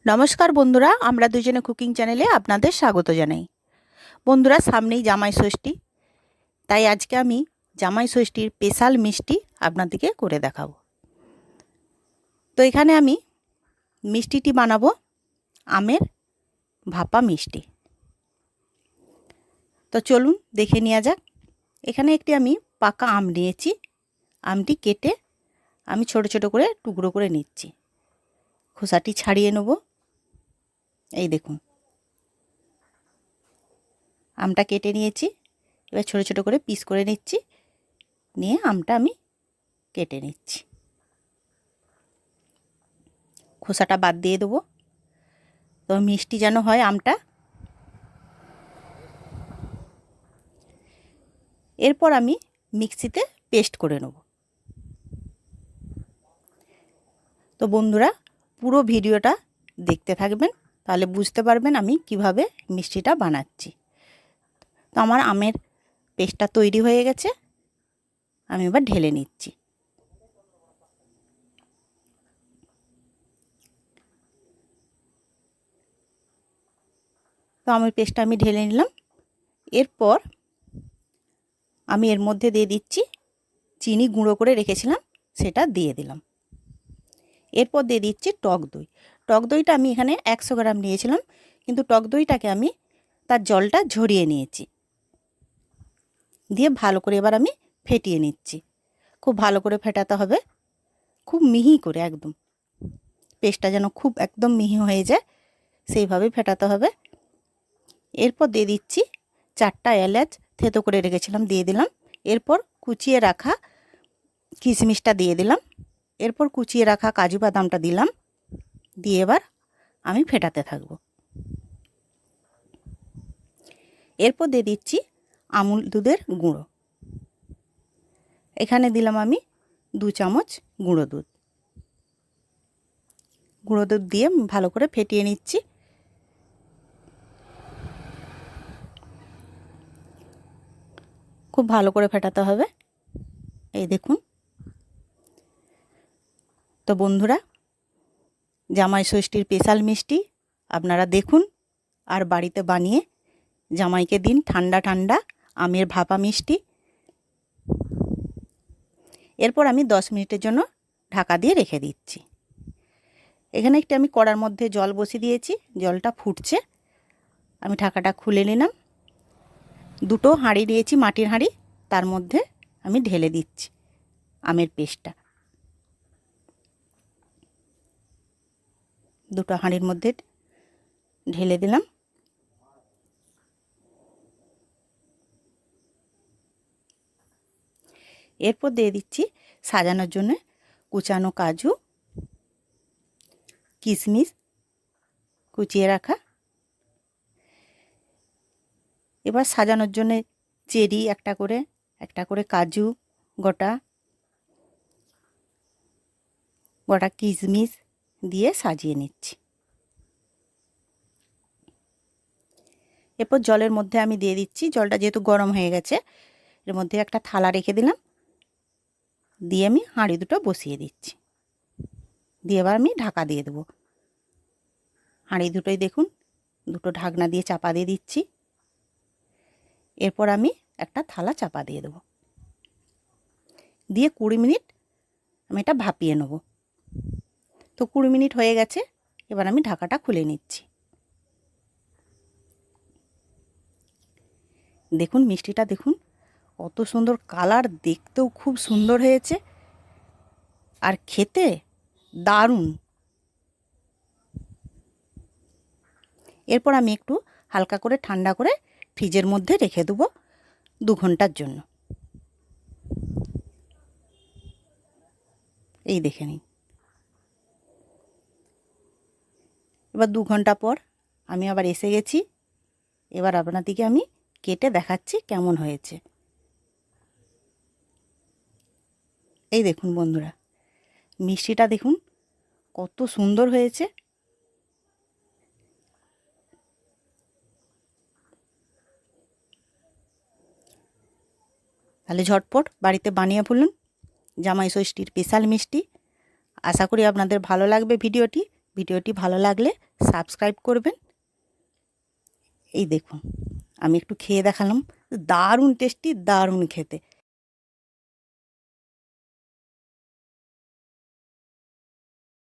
নমস্কার বন্ধুরা, আমরা দুজনে কুকিং চ্যানেলে আপনাদের স্বাগত জানাই। বন্ধুরা, সামনেই জামাই ষষ্ঠী, তাই আজকে আমি জামাই ষষ্ঠীর স্পেশাল মিষ্টি আপনাদেরকে করে দেখাবো। তো এখানে আমি মিষ্টিটি বানাবো আমের ভাপা মিষ্টি। তো চলুন দেখে নেওয়া যাক। এখানে একটি আমি পাকা আম নিয়েছি। আমটি কেটে আমি ছোট ছোট করে টুকরো করে নিচ্ছি। খোসাটি ছাড়িয়ে নেব। এই দেখুন, আমটা কেটে নিয়েছি। এবার ছোট ছোট করে পিস করে নিচ্ছি। নিয়ে আমটা আমি কেটে নিচ্ছি। খোসাটা বাদ দিয়ে দেবো, তো মিষ্টি যেন হয় আমটা। এরপর আমি মিক্সিতে পেস্ট করে নেব। তো বন্ধুরা, পুরো ভিডিওটা দেখতে থাকবেন, তাহলে বুঝতে পারবেন আমি কিভাবে মিষ্টিটা বানাচ্ছি। তো আমার আমের পেস্টটা তৈরি হয়ে গেছে, আমি এবার ঢেলে নিচ্ছি। তো আমের পেস্টটা আমি ঢেলে নিলাম। এরপর আমি এর মধ্যে দিয়ে দিচ্ছি চিনি গুঁড়ো করে রেখেছিলাম, সেটা দিয়ে দিলাম। এরপর দিয়ে দিচ্ছি টক দই। টক দইটা আমি এখানে 100 গ্রাম নিয়েছিলাম, কিন্তু টক দইটাকে আমি তার জলটা ঝরিয়ে নিয়েছি। দিয়ে ভালো করে এবার আমি ফেটিয়ে নিচ্ছি। খুব ভালো করে ফেটাতে হবে, খুব মিহি করে, একদম পেস্টটা যেন খুব একদম মিহি হয়ে যায় সেইভাবে ফেটাতে হবে। এরপর দিয়ে দিচ্ছি 4টা এলাচ থেতো করে রেখেছিলাম, দিয়ে দিলাম। এরপর কুচিয়ে রাখা কিশমিশটা দিয়ে দিলাম। এরপর কুচিয়ে রাখা কাজু বাদামটা দিলাম। দিয়ে এবার আমি ফেটাতে থাকব। এরপর দিয়ে দিচ্ছি আমুল দুধের গুঁড়ো। এখানে দিলাম আমি 2 চামচ গুঁড়ো দুধ। গুঁড়ো দুধ দিয়ে ভালো করে ফেটিয়ে নিচ্ছি। খুব ভালো করে ফেটাতে হবে। এই দেখুন। তো বন্ধুরা, জামাই ষষ্ঠীর স্পেশাল মিষ্টি আপনারা দেখুন আর বাড়িতে বানিয়ে জামাইকে দিন ঠান্ডা ঠান্ডা আমের ভাপা মিষ্টি। এরপর আমি 10 মিনিটের জন্য ঢাকা দিয়ে রেখে দিচ্ছি। এখানে একটি আমি কড়ার মধ্যে জল বসিয়ে দিয়েছি, জলটা ফুটছে। আমি ঢাকাটা খুলে নিলাম। 2টো হাঁড়ি নিয়েছি, মাটির হাঁড়ি, তার মধ্যে আমি ঢেলে দিচ্ছি আমের পেস্টটা। 2টো হাঁড়ির মধ্যে ঢেলে দিলাম। এরপর দিয়ে দিচ্ছি সাজানোর জন্য কুচানো কাজু, কিশমিশ কুচিয়ে রাখা। এবার সাজানোর জন্য চেরি একটা করে কাজু গোটা কিশমিশ দিয়ে সাজিয়ে নিচ্ছি। এরপর জলের মধ্যে আমি দিয়ে দিচ্ছি, জলটা যেহেতু গরম হয়ে গেছে, এর মধ্যে একটা থালা রেখে দিলাম। দিয়ে আমি হাঁড়ি দুটো বসিয়ে দিচ্ছি। দিয়ে এবার আমি ঢাকা দিয়ে দেবো। হাঁড়ি দুটোই দেখুন, 2টো ঢাকনা দিয়ে চাপা দিয়ে দিচ্ছি। এরপর আমি একটা থালা চাপা দিয়ে দেবো। দিয়ে 20 মিনিট আমি এটা ভাপিয়ে নেব। তো 20 মিনিট হয়ে গেছে, এবার আমি ঢাকাটা খুলে নিচ্ছি। দেখুন মিষ্টিটা দেখুন, কত সুন্দর কালার, দেখতেও খুব সুন্দর হয়েছে আর খেতে দারুণ। এরপর আমি একটু হালকা করে ঠান্ডা করে ফ্রিজের মধ্যে রেখে দেবো 2 ঘন্টার জন্য। এই দেখে নিন। এবার 2 ঘন্টা পর আমি আবার এসে গেছি। এবার আপনাদেরকে আমি কেটে দেখাচ্ছি কেমন হয়েছে। এই দেখুন বন্ধুরা, মিষ্টিটা দেখুন কত সুন্দর হয়েছে। তাহলে ঝটপট বাড়িতে বানিয়ে ফেলুন জামাই ষষ্ঠীর স্পেশাল মিষ্টি। আশা করি আপনাদের ভালো লাগবে ভিডিওটি। ভিডিওটি ভালো লাগলে সাবস্ক্রাইব করবেন। এই দেখুন, আমি একটু খেয়ে দেখালাম, দারুণ টেস্টি, দারুণ খেতে।